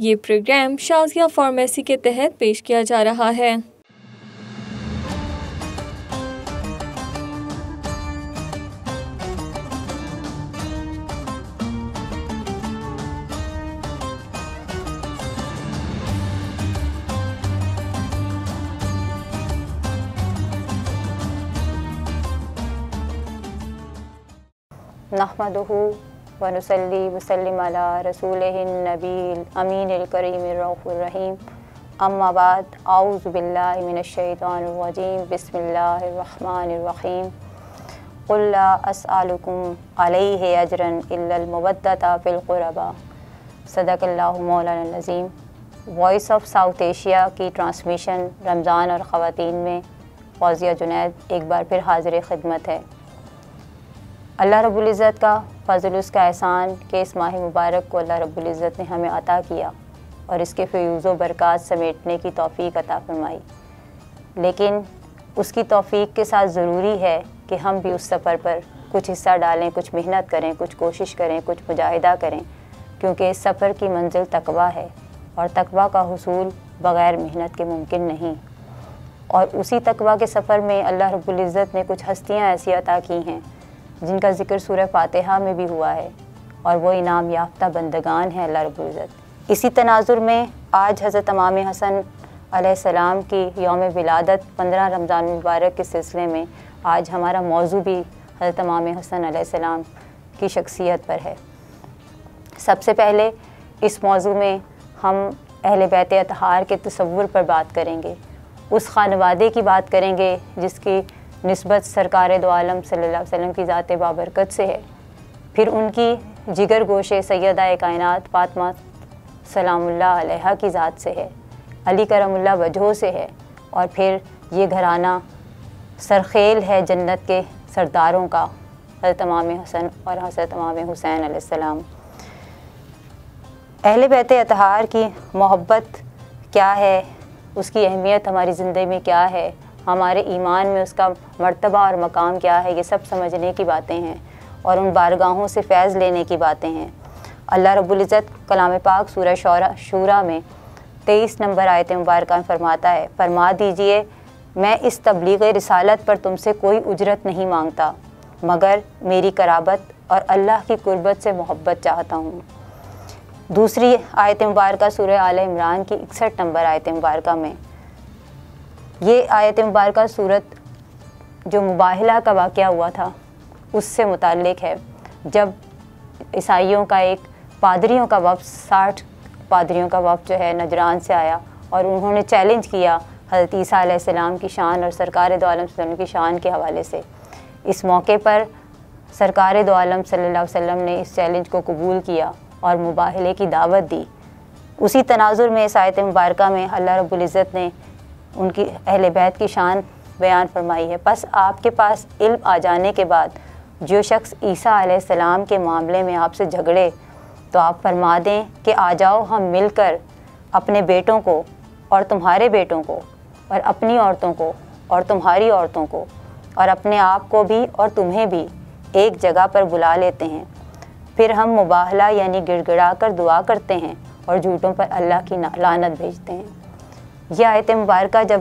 یہ programme Shazia pharmacy کے تحت پیش کیا جا رہا ہے۔ نحمدہ ونصلی وسلم علی رسولہ النبی الامین الکریم الرؤوف الرحیم، اما بعد، اعوذ باللہ من الشیطان الرجیم، بسم اللہ الرحمن الرحیم۔ قل لا اسألکم علیہ اجرا الا المودۃ فی القربیٰ، صدق اللہ مولانا العظیم۔ وائس آف ساؤتھ ایشیا کی ٹرانسمیشن رمضان اور خواتین میں فوزیہ جنید ایک بار پھر حاضر خدمت ہے۔ اللہ رب العزت کا فضل، اس کا احسان کہ اس ماہ مبارک کو اللہ رب العزت نے ہمیں عطا کیا اور اس کے فیوز و برکات سمیٹنے کی توفیق عطا فرمائی، لیکن اس کی توفیق کے ساتھ ضروری ہے کہ ہم بھی اس سفر پر کچھ حصہ ڈالیں، کچھ محنت کریں، کچھ کوشش کریں، کچھ مجاہدہ کریں، کیونکہ اس سفر کی منزل تقویٰ ہے اور تقویٰ کا حصول بغیر محنت کے ممکن نہیں۔ اور اسی تقویٰ کے سفر میں اللہ رب العزت نے کچھ ہستیاں ایسی عطا کی ہیں جن کا ذکر سورہ فاتحہ میں بھی ہوا ہے، اور وہ انعام یافتہ بندگان ہیں اللہ رب العزت۔ اسی تناظر میں آج حضرت امام حسن علیہ السلام کی یوم ولادت 15 رمضان مبارک کے سلسلے میں آج ہمارا موضوع بھی حضرت امام حسن علیہ السلام کی شخصیت پر ہے۔ سب سے پہلے اس موضوع میں ہم اہل بیت اطہار کے تصور پر بات کریں گے، اس خانوادے کی بات کریں گے جس کی نسبت سرکار دو عالم صلی اللہ علیہ وسلم کی ذات بابرکت سے ہے، پھر ان کی جگر گوشے سیدہ کائنات فاطمہ سلام اللہ علیہا کی ذات سے ہے، علی کرم اللہ وجہہ سے ہے، اور پھر یہ گھرانہ سرخیل ہے جنت کے سرداروں کا، حضرت امام حسن اور حضرت امام حسین علیہ السلام۔ اہل بیت اطہار کی محبت کیا ہے، اس کی اہمیت ہماری زندگی میں کیا ہے، ہمارے ایمان میں اس کا مرتبہ اور مقام کیا ہے، یہ سب سمجھنے کی باتیں ہیں اور ان بارگاہوں سے فیض لینے کی باتیں ہیں۔ اللہ رب العزت کلام پاک سورہ شورى میں 23 نمبر آیت مبارکہ میں فرماتا ہے، فرما دیجئے میں اس تبلیغ رسالت پر تم سے کوئی اجرت نہیں مانگتا مگر میری قرابت اور اللہ کی قربت سے محبت چاہتا ہوں۔ دوسری آیت مبارکہ سورہ آل عمران کی 61 نمبر آیت مبارکہ میں، یہ آیت مبارکہ صورت جو مباہلہ کا واقعہ ہوا تھا اس سے متعلق ہے، جب عیسائیوں کا ایک پادریوں کا وفد 60 پادریوں کا وفد جو ہے نجران سے آیا اور انہوں نے چیلنج کیا حضرت عیسیٰ علیہ السلام کی شان اور سرکار دو عالم صلی اللہ علیہ وسلم کی شان کے حوالے سے۔ اس موقع پر سرکار دو عالم صلی اللہ علیہ وسلم نے اس چیلنج کو قبول کیا اور مباہلے کی دعوت دی۔ اسی تناظر میں اس آیت مبارکہ میں اللہ رب العزت نے ان کی اہل بیت کی شان بیان فرمائی ہے، پس آپ کے پاس علم آ جانے کے بعد جو شخص عیسیٰ علیہ السلام کے معاملے میں آپ سے جھگڑے تو آپ فرما دیں کہ آ جاؤ ہم مل کر اپنے بیٹوں کو اور تمہارے بیٹوں کو اور اپنی عورتوں کو اور تمہاری عورتوں کو اور اپنے آپ کو بھی اور تمہیں بھی ایک جگہ پر بلا لیتے ہیں، پھر ہم مباہلہ یعنی گڑ گڑا کر دعا کرتے ہیں اور جھوٹوں پر اللہ کی لعنت بھیجتے ہیں۔ یہ آیت مبارکہ جب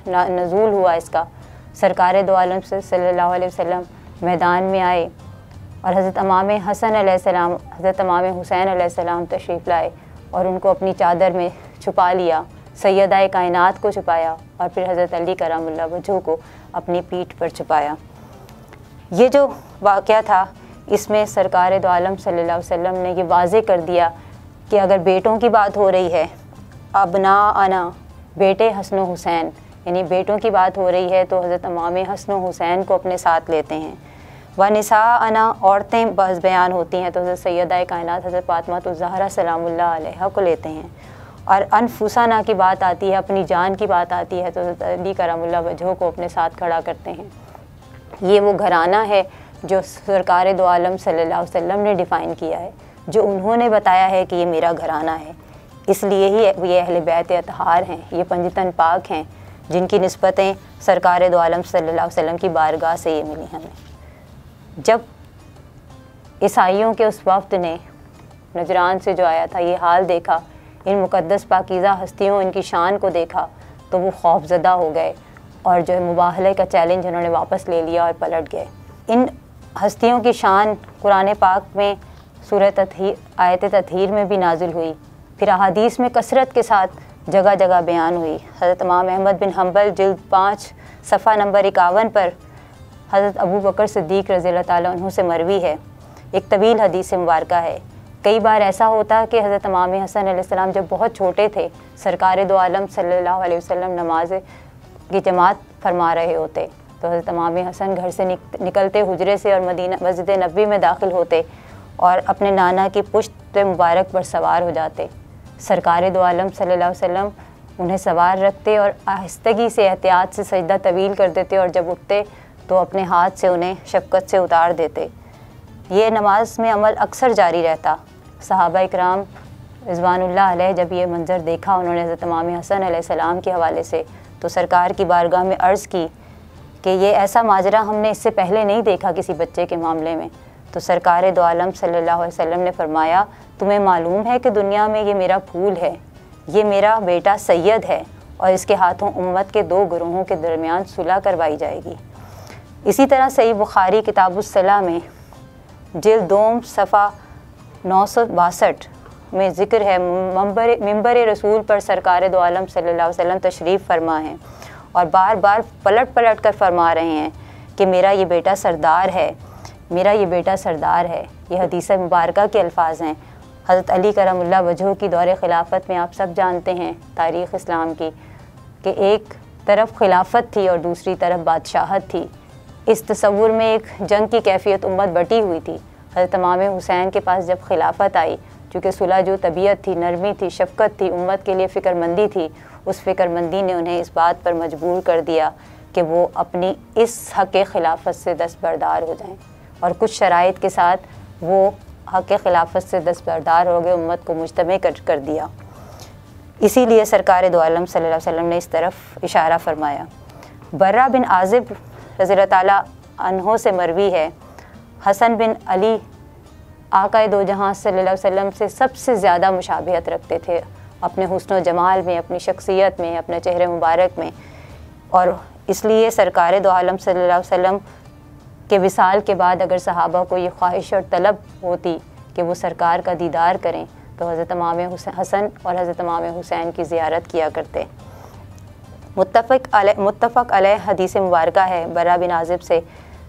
نزول ہوا اس کا، سرکار دو عالم صلی اللہ علیہ وسلم میدان میں آئے اور حضرت امام حسن علیہ السلام، حضرت امام حسین علیہ السلام تشریف لائے اور ان کو اپنی چادر میں چھپا لیا، سیدہ کائنات کو چھپایا اور پھر حضرت علی کرم اللہ وجہہ کو اپنی پیٹھ پر چھپایا۔ یہ جو واقعہ تھا اس میں سرکار دو عالم صلی اللہ علیہ وسلم نے یہ واضح کر دیا کہ اگر بیٹوں کی بات ہو رہی ہے، ابناءنا بیٹے حسن و حسین، یعنی بیٹوں کی بات ہو رہی ہے تو حضرت امام حسن و حسین کو اپنے ساتھ لیتے ہیں، ونساءنا عورتیں بحث بیان ہوتی ہیں تو حضرت سیدہ کائنات حضرت فاطمہ الزہرا سلام اللہ علیہا کو لیتے ہیں، اور انفسنا کی بات آتی ہے، اپنی جان کی بات آتی ہے تو حضرت علی کرم اللہ وجہہ کو اپنے ساتھ کھڑا کرتے ہیں۔ یہ وہ گھرانہ ہے جو سرکار دو عالم صلی اللہ علیہ وسلم نے ڈیفائن کیا ہے، جو انہوں نے بتایا ہے کہ یہ میرا گھرانہ ہے، اس لیے ہی یہ اہل بیت اطہار ہیں، یہ پنجتن پاک ہیں جن کی نسبتیں سرکار دو عالم صلی اللہ علیہ وسلم کی بارگاہ سے یہ ملی ہمیں۔ جب عیسائیوں کے اس وفد نے نجران سے جو آیا تھا یہ حال دیکھا ان مقدس پاکیزہ ہستیوں، ان کی شان کو دیکھا تو وہ خوف زدہ ہو گئے اور جو ہے مباہلے کا چیلنج انہوں نے واپس لے لیا اور پلٹ گئے۔ ان ہستیوں کی شان قرآن پاک میں سورہ آیت تطہیر میں بھی نازل ہوئی، پھر احادیث میں کثرت کے ساتھ جگہ جگہ بیان ہوئی۔ حضرت امام احمد بن حنبل جلد 5 صفحہ نمبر 51 پر حضرت ابو بکر صدیق رضی اللہ تعالیٰ عنہ سے مروی ہے، ایک طویل حدیث مبارکہ ہے۔ کئی بار ایسا ہوتا کہ حضرت امام حسن علیہ السلام جب بہت چھوٹے تھے، سرکار دو عالم صلی اللہ علیہ وسلم نماز کی جماعت فرما رہے ہوتے تو حضرت امام حسن گھر سے نکلتے حجرے سے اور مدینہ مسجد نبوی میں داخل ہوتے اور اپنے نانا کی پشت مبارک پر سوار ہو جاتے۔ سرکار دو عالم صلی اللہ علیہ وسلم انہیں سوار رکھتے اور آہستگی سے احتیاط سے سجدہ طویل کر دیتے اور جب اٹھتے تو اپنے ہاتھ سے انہیں شفقت سے اتار دیتے۔ یہ نماز میں عمل اکثر جاری رہتا۔ صحابہ اکرام رضوان اللہ علیہ جب یہ منظر دیکھا انہوں نے حضرت امام حسن علیہ السلام کے حوالے سے تو سرکار کی بارگاہ میں عرض کی کہ یہ ایسا ماجرا ہم نے اس سے پہلے نہیں دیکھا کسی بچے کے معاملے میں۔ تو سرکار دو عالم صلی اللہ علیہ وسلم نے فرمایا، تمہیں معلوم ہے کہ دنیا میں یہ میرا پھول ہے، یہ میرا بیٹا سید ہے اور اس کے ہاتھوں امت کے 2 گروہوں کے درمیان صلح کروائی جائے گی۔ اسی طرح صحیح بخاری کتاب الصلاح میں جلد 2 صفحہ 962 میں ذکر ہے، منبر رسول پر سرکار دو عالم صلی اللہ علیہ وسلم تشریف فرما ہیں اور بار بار پلٹ کر فرما رہے ہیں کہ میرا یہ بیٹا سردار ہے، میرا یہ بیٹا سردار ہے۔ یہ حدیث مبارکہ کے الفاظ ہیں۔ حضرت علی کرم اللہ وجہہ کی دور خلافت میں آپ سب جانتے ہیں تاریخ اسلام کی کہ ایک طرف خلافت تھی اور دوسری طرف بادشاہت تھی۔ اس تصور میں ایک جنگ کی کیفیت امت بٹی ہوئی تھی۔ حضرت امام حسین کے پاس جب خلافت آئی، چونکہ صلح جو طبیعت تھی، نرمی تھی، شفقت تھی، امت کے لیے فکر مندی تھی، اس فکر مندی نے انہیں اس بات پر مجبور کر دیا کہ وہ اپنی اس حق خلافت سے دستبردار ہو جائیں، اور کچھ شرائط کے ساتھ وہ حق خلافت سے دستبردار ہو گئے، امت کو مجتمع کر دیا۔ اسی لیے سرکار دو عالم صلی اللہ علیہ وسلم نے اس طرف اشارہ فرمایا۔ برہ بن عازب رضی اللہ تعالیٰ عنہ سے مروی ہے، حسن بن علی آقا دو جہاں صلی اللہ علیہ وسلم سے سب سے زیادہ مشابہت رکھتے تھے اپنے حسن و جمال میں، اپنی شخصیت میں، اپنے چہرے مبارک میں، اور اس لیے سرکار دو عالم صلی اللہ علیہ وسلم کے وصال کے بعد اگر صحابہ کو یہ خواہش اور طلب ہوتی کہ وہ سرکار کا دیدار کریں تو حضرت امام حسن اور حضرت امام حسین کی زیارت کیا کرتے۔ متفق علیہ حدیث مبارکہ ہے برہ بن عازب سے،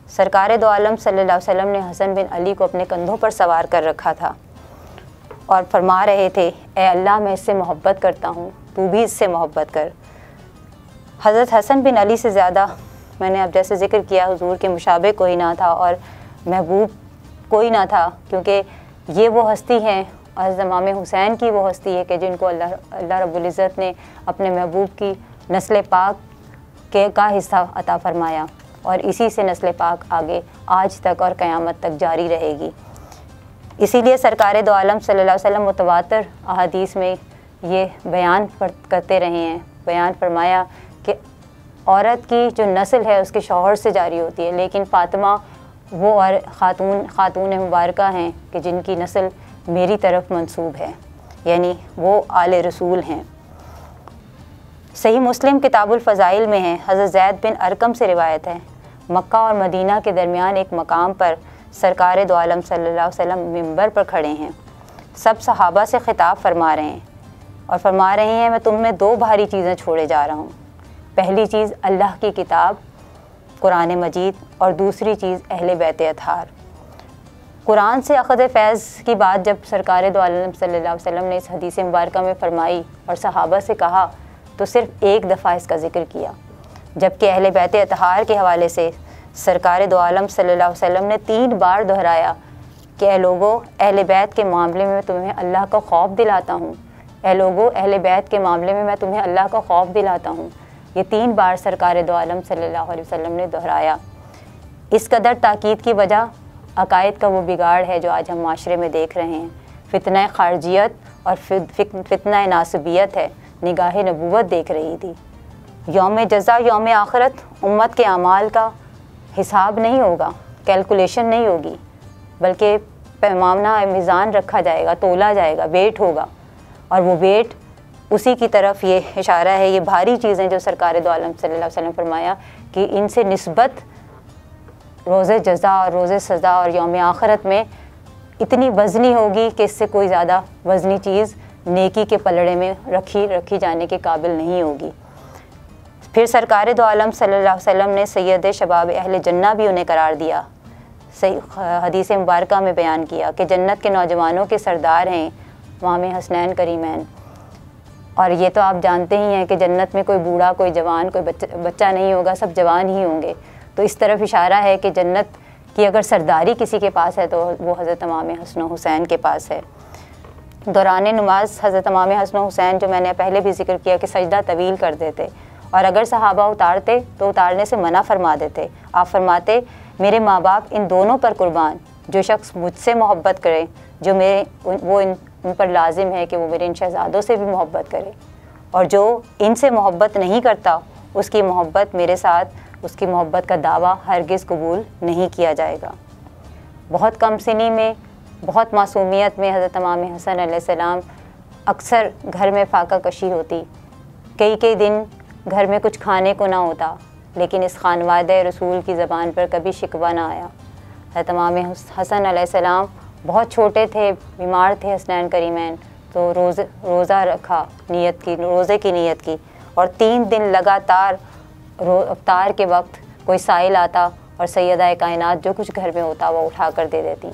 سرکار دو عالم صلی اللہ علیہ وسلم نے حسن بن علی کو اپنے کندھوں پر سوار کر رکھا تھا اور فرما رہے تھے، اے اللہ میں اس سے محبت کرتا ہوں، تو بھی اس سے محبت کر۔ حضرت حسن بن علی سے زیادہ میں نے اب جیسے ذکر کیا حضور کے مشابہ کوئی نہ تھا اور محبوب کوئی نہ تھا، کیونکہ یہ وہ ہستی ہیں، حضرت امام حسین کی وہ ہستی ہے کہ جن کو اللہ رب العزت نے اپنے محبوب کی نسل پاک کا حصہ عطا فرمایا، اور اسی سے نسل پاک آگے آج تک اور قیامت تک جاری رہے گی۔ اسی لیے سرکار دو عالم صلی اللہ علیہ وسلم متواتر احادیث میں یہ بیان کرتے رہے ہیں، بیان فرمایا کہ عورت کی جو نسل ہے اس کے شوہر سے جاری ہوتی ہے، لیکن فاطمہ وہ اور خاتون مبارکہ ہیں کہ جن کی نسل میری طرف منسوب ہے، یعنی وہ آل رسول ہیں۔ صحیح مسلم کتاب الفضائل میں ہے، حضرت زید بن ارقم سے روایت ہے، مکہ اور مدینہ کے درمیان ایک مقام پر سرکار دو عالم صلی اللہ علیہ وسلم منبر پر کھڑے ہیں، سب صحابہ سے خطاب فرما رہے ہیں اور فرما رہے ہیں، میں تم میں 2 بھاری چیزیں چھوڑے جا رہا ہوں۔ پہلی چیز اللہ کی کتاب قرآن مجید اور دوسری چیز اہل بیت اطہار۔ قرآن سے اخذ فیض کی بات جب سرکار دو عالم صلی اللہ علیہ وسلم نے اس حدیث مبارکہ میں فرمائی اور صحابہ سے کہا تو صرف ایک دفعہ اس کا ذکر کیا، جبکہ اہل بیت اطہار کے حوالے سے سرکار دو عالم صلی اللہ علیہ وسلم نے 3 بار دہرایا کہ اے لوگو اہل بیت کے معاملے میں تمہیں اللہ کا خوف دلاتا ہوں، اے لوگو اہل بیت کے معاملے میں میں تمہیں اللہ کا خوف دلاتا ہوں۔ یہ 3 بار سرکار دو عالم صلی اللہ علیہ وسلم نے دہرایا۔ اس قدر تاکید کی وجہ عقائد کا وہ بگاڑ ہے جو آج ہم معاشرے میں دیکھ رہے ہیں، فتنہ خارجیت اور فتنہ ناسبیت ہے۔ نگاہ نبوت دیکھ رہی تھی، یوم جزا یوم آخرت امت کے اعمال کا حساب نہیں ہوگا، کیلکولیشن نہیں ہوگی، بلکہ پیمانہ میزان رکھا جائے گا، تولا جائے گا، ویٹ ہوگا، اور وہ ویٹ اسی کی طرف یہ اشارہ ہے. یہ بھاری چیزیں جو سرکار دو عالم صلی اللہ علیہ وسلم فرمایا کہ ان سے نسبت روز جزا اور روز سزا اور یوم آخرت میں اتنی وزنی ہوگی کہ اس سے کوئی زیادہ وزنی چیز نیکی کے پلڑے میں رکھی جانے کے قابل نہیں ہوگی. پھر سرکار دو عالم صلی اللہ علیہ وسلم نے سید شباب اہل جنہ بھی انہیں قرار دیا. حدیث مبارکہ میں بیان کیا کہ جنت کے نوجوانوں کے سردار ہیں امام حسنین کریمین. اور یہ تو آپ جانتے ہی ہیں کہ جنت میں کوئی بوڑھا، کوئی جوان، کوئی بچہ نہیں ہوگا، سب جوان ہی ہوں گے. تو اس طرف اشارہ ہے کہ جنت کی اگر سرداری کسی کے پاس ہے تو وہ حضرت امام حسن و حسین کے پاس ہے. دوران نماز حضرت امام حسن و حسین، جو میں نے پہلے بھی ذکر کیا کہ سجدہ طویل کر دیتے، اور اگر صحابہ اتارتے تو اتارنے سے منع فرما دیتے. آپ فرماتے میرے ماں باپ ان دونوں پر قربان، جو شخص مجھ سے محبت کرے جو ان پر لازم ہے کہ وہ میرے ان شہزادوں سے بھی محبت کرے، اور جو ان سے محبت نہیں کرتا اس کی محبت میرے ساتھ، اس کی محبت کا دعویٰ ہرگز قبول نہیں کیا جائے گا. بہت کم سنی میں، بہت معصومیت میں حضرت امام حسن علیہ السلام اکثر گھر میں فاقہ کشی ہوتی، کئی دن گھر میں کچھ کھانے کو نہ ہوتا، لیکن اس خانوادہ رسول کی زبان پر کبھی شکوہ نہ آیا. حضرت امام حسن علیہ السلام بہت چھوٹے تھے، بیمار تھے حسنین کریمین، تو روزہ رکھا، روزے کی نیت کی، اور 3 دن لگاتار افطار کے وقت کوئی سائل آتا اور سیدہ کائنات جو کچھ گھر میں ہوتا وہ اٹھا کر دے دیتی.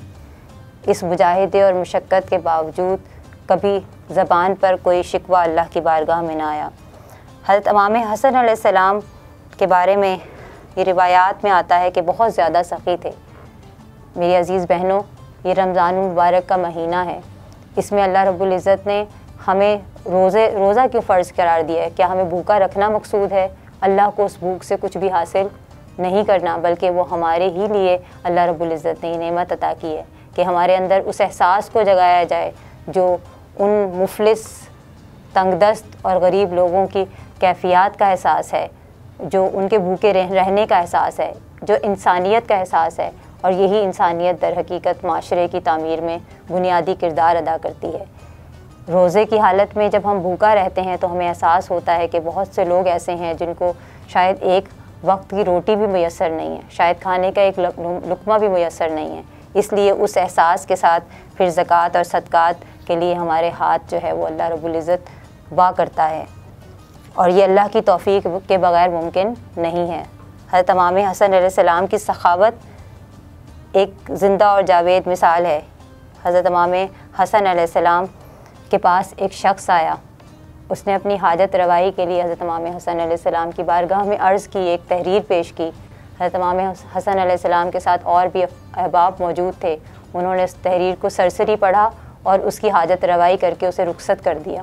اس مجاہدے اور مشقت کے باوجود کبھی زبان پر کوئی شکوہ اللہ کی بارگاہ میں نہ آیا. حضرت امام حسن علیہ السلام کے بارے میں یہ روایات میں آتا ہے کہ بہت زیادہ سخی تھے. میری عزیز بہنوں، یہ رمضان المبارک کا مہینہ ہے، اس میں اللہ رب العزت نے ہمیں روزہ کیوں فرض قرار دیا ہے؟ کیا ہمیں بھوکا رکھنا مقصود ہے؟ اللہ کو اس بھوک سے کچھ بھی حاصل نہیں کرنا، بلکہ وہ ہمارے ہی لیے اللہ رب العزت نے یہ نعمت عطا کی ہے کہ ہمارے اندر اس احساس کو جگایا جائے جو ان مفلس، تنگ دست اور غریب لوگوں کی کیفیات کا احساس ہے، جو ان کے بھوکے رہنے کا احساس ہے، جو انسانیت کا احساس ہے. اور یہی انسانیت در حقیقت معاشرے کی تعمیر میں بنیادی کردار ادا کرتی ہے. روزے کی حالت میں جب ہم بھوکا رہتے ہیں تو ہمیں احساس ہوتا ہے کہ بہت سے لوگ ایسے ہیں جن کو شاید ایک وقت کی روٹی بھی میسر نہیں ہے، شاید کھانے کا ایک لقمہ بھی میسر نہیں ہے. اس لیے اس احساس کے ساتھ پھر زکوٰۃ اور صدقات کے لیے ہمارے ہاتھ جو ہے وہ اللہ رب العزت وا کرتا ہے، اور یہ اللہ کی توفیق کے بغیر ممکن نہیں ہے. حضرت امام حسن علیہ السلام کی سخاوت ایک زندہ اور جاوید مثال ہے. حضرت امام حسن علیہ السلام کے پاس ایک شخص آیا، اس نے اپنی حاجت روائی کے لیے حضرت امام حسن علیہ السلام کی بارگاہ میں عرض کی، ایک تحریر پیش کی. حضرت امام حسن علیہ السلام کے ساتھ اور بھی احباب موجود تھے. انہوں نے اس تحریر کو سرسری پڑھا اور اس کی حاجت روائی کر کے اسے رخصت کر دیا.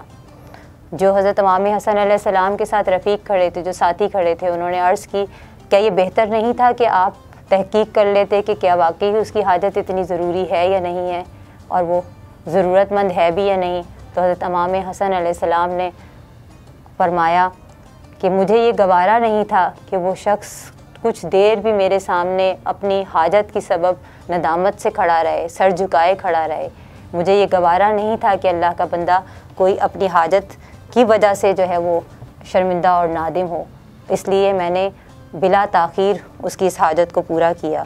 جو حضرت امام حسن علیہ السلام کے ساتھ رفیق کھڑے تھے، جو ساتھی کھڑے تھے، انہوں نے عرض کی کیا یہ بہتر نہیں تھا کہ آپ تحقیق کر لیتے کہ کیا واقعی اس کی حاجت اتنی ضروری ہے یا نہیں ہے، اور وہ ضرورت مند ہے بھی یا نہیں. تو حضرت امام حسن علیہ السلام نے فرمایا کہ مجھے یہ گوارا نہیں تھا کہ وہ شخص کچھ دیر بھی میرے سامنے اپنی حاجت کی سبب ندامت سے کھڑا رہے، سر جھکائے کھڑا رہے. مجھے یہ گوارا نہیں تھا کہ اللہ کا بندہ کوئی اپنی حاجت کی وجہ سے جو ہے وہ شرمندہ اور نادم ہو. اس لیے میں نے بلا تاخیر اس کی اس حاجت کو پورا کیا.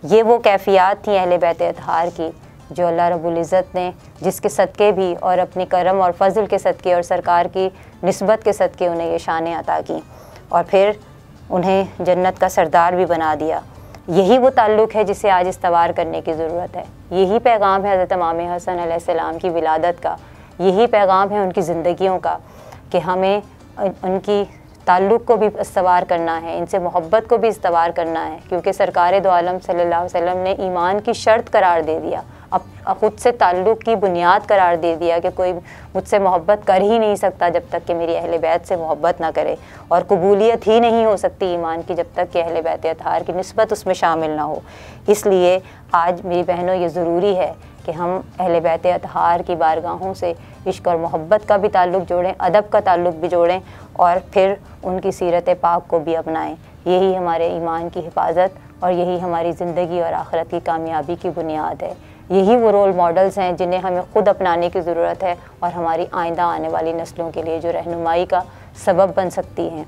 یہ وہ کیفیات تھیں اہل بیت اطہار کی جو اللہ رب العزت نے جس کے صدقے بھی اور اپنے کرم اور فضل کے صدقے اور سرکار کی نسبت کے صدقے انہیں یہ شانیں عطا کیں، اور پھر انہیں جنت کا سردار بھی بنا دیا. یہی وہ تعلق ہے جسے آج استوار کرنے کی ضرورت ہے. یہی پیغام ہے حضرت امام حسن علیہ السلام کی ولادت کا، یہی پیغام ہے ان کی زندگیوں کا کہ ہمیں ان کی تعلق کو بھی استوار کرنا ہے، ان سے محبت کو بھی استوار کرنا ہے، کیونکہ سرکار دو عالم صلی اللہ علیہ وسلم نے ایمان کی شرط قرار دے دیا، اب خود سے تعلق کی بنیاد قرار دے دیا کہ کوئی مجھ سے محبت کر ہی نہیں سکتا جب تک کہ میری اہل بیت سے محبت نہ کرے، اور قبولیت ہی نہیں ہو سکتی ایمان کی جب تک کہ اہل بیت اطہار کی نسبت اس میں شامل نہ ہو. اس لیے آج میری بہنوں یہ ضروری ہے کہ ہم اہل بیت اطہار کی بارگاہوں سے عشق اور محبت کا بھی تعلق جوڑیں، ادب کا تعلق بھی جوڑیں، اور پھر ان کی سیرت پاک کو بھی اپنائیں. یہی ہمارے ایمان کی حفاظت اور یہی ہماری زندگی اور آخرت کی کامیابی کی بنیاد ہے. یہی وہ رول ماڈلز ہیں جنہیں ہمیں خود اپنانے کی ضرورت ہے اور ہماری آئندہ آنے والی نسلوں کے لیے جو رہنمائی کا سبب بن سکتی ہیں۔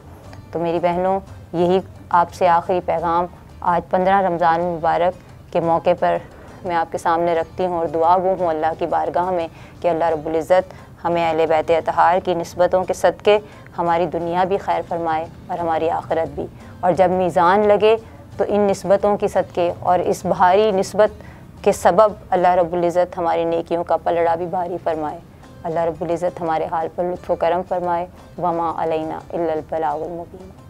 تو میری بہنوں، یہی آپ سے آخری پیغام آج 15 رمضان مبارک کے موقع پر میں آپ کے سامنے رکھتی ہوں، اور دعا گو ہوں اللہ کی بارگاہ میں کہ اللہ رب العزت ہمیں اہل بیت اطہار کی نسبتوں کے صدقے ہماری دنیا بھی خیر فرمائے اور ہماری آخرت بھی، اور جب میزان لگے تو ان نسبتوں کی صدقے اور اس بھاری نسبت کے سبب اللہ رب العزت ہماری نیکیوں کا پلڑا بھی بھاری فرمائے۔ اللہ رب العزت ہمارے حال پر لطف و کرم فرمائے۔ وما علینا الا البلاغ المبین۔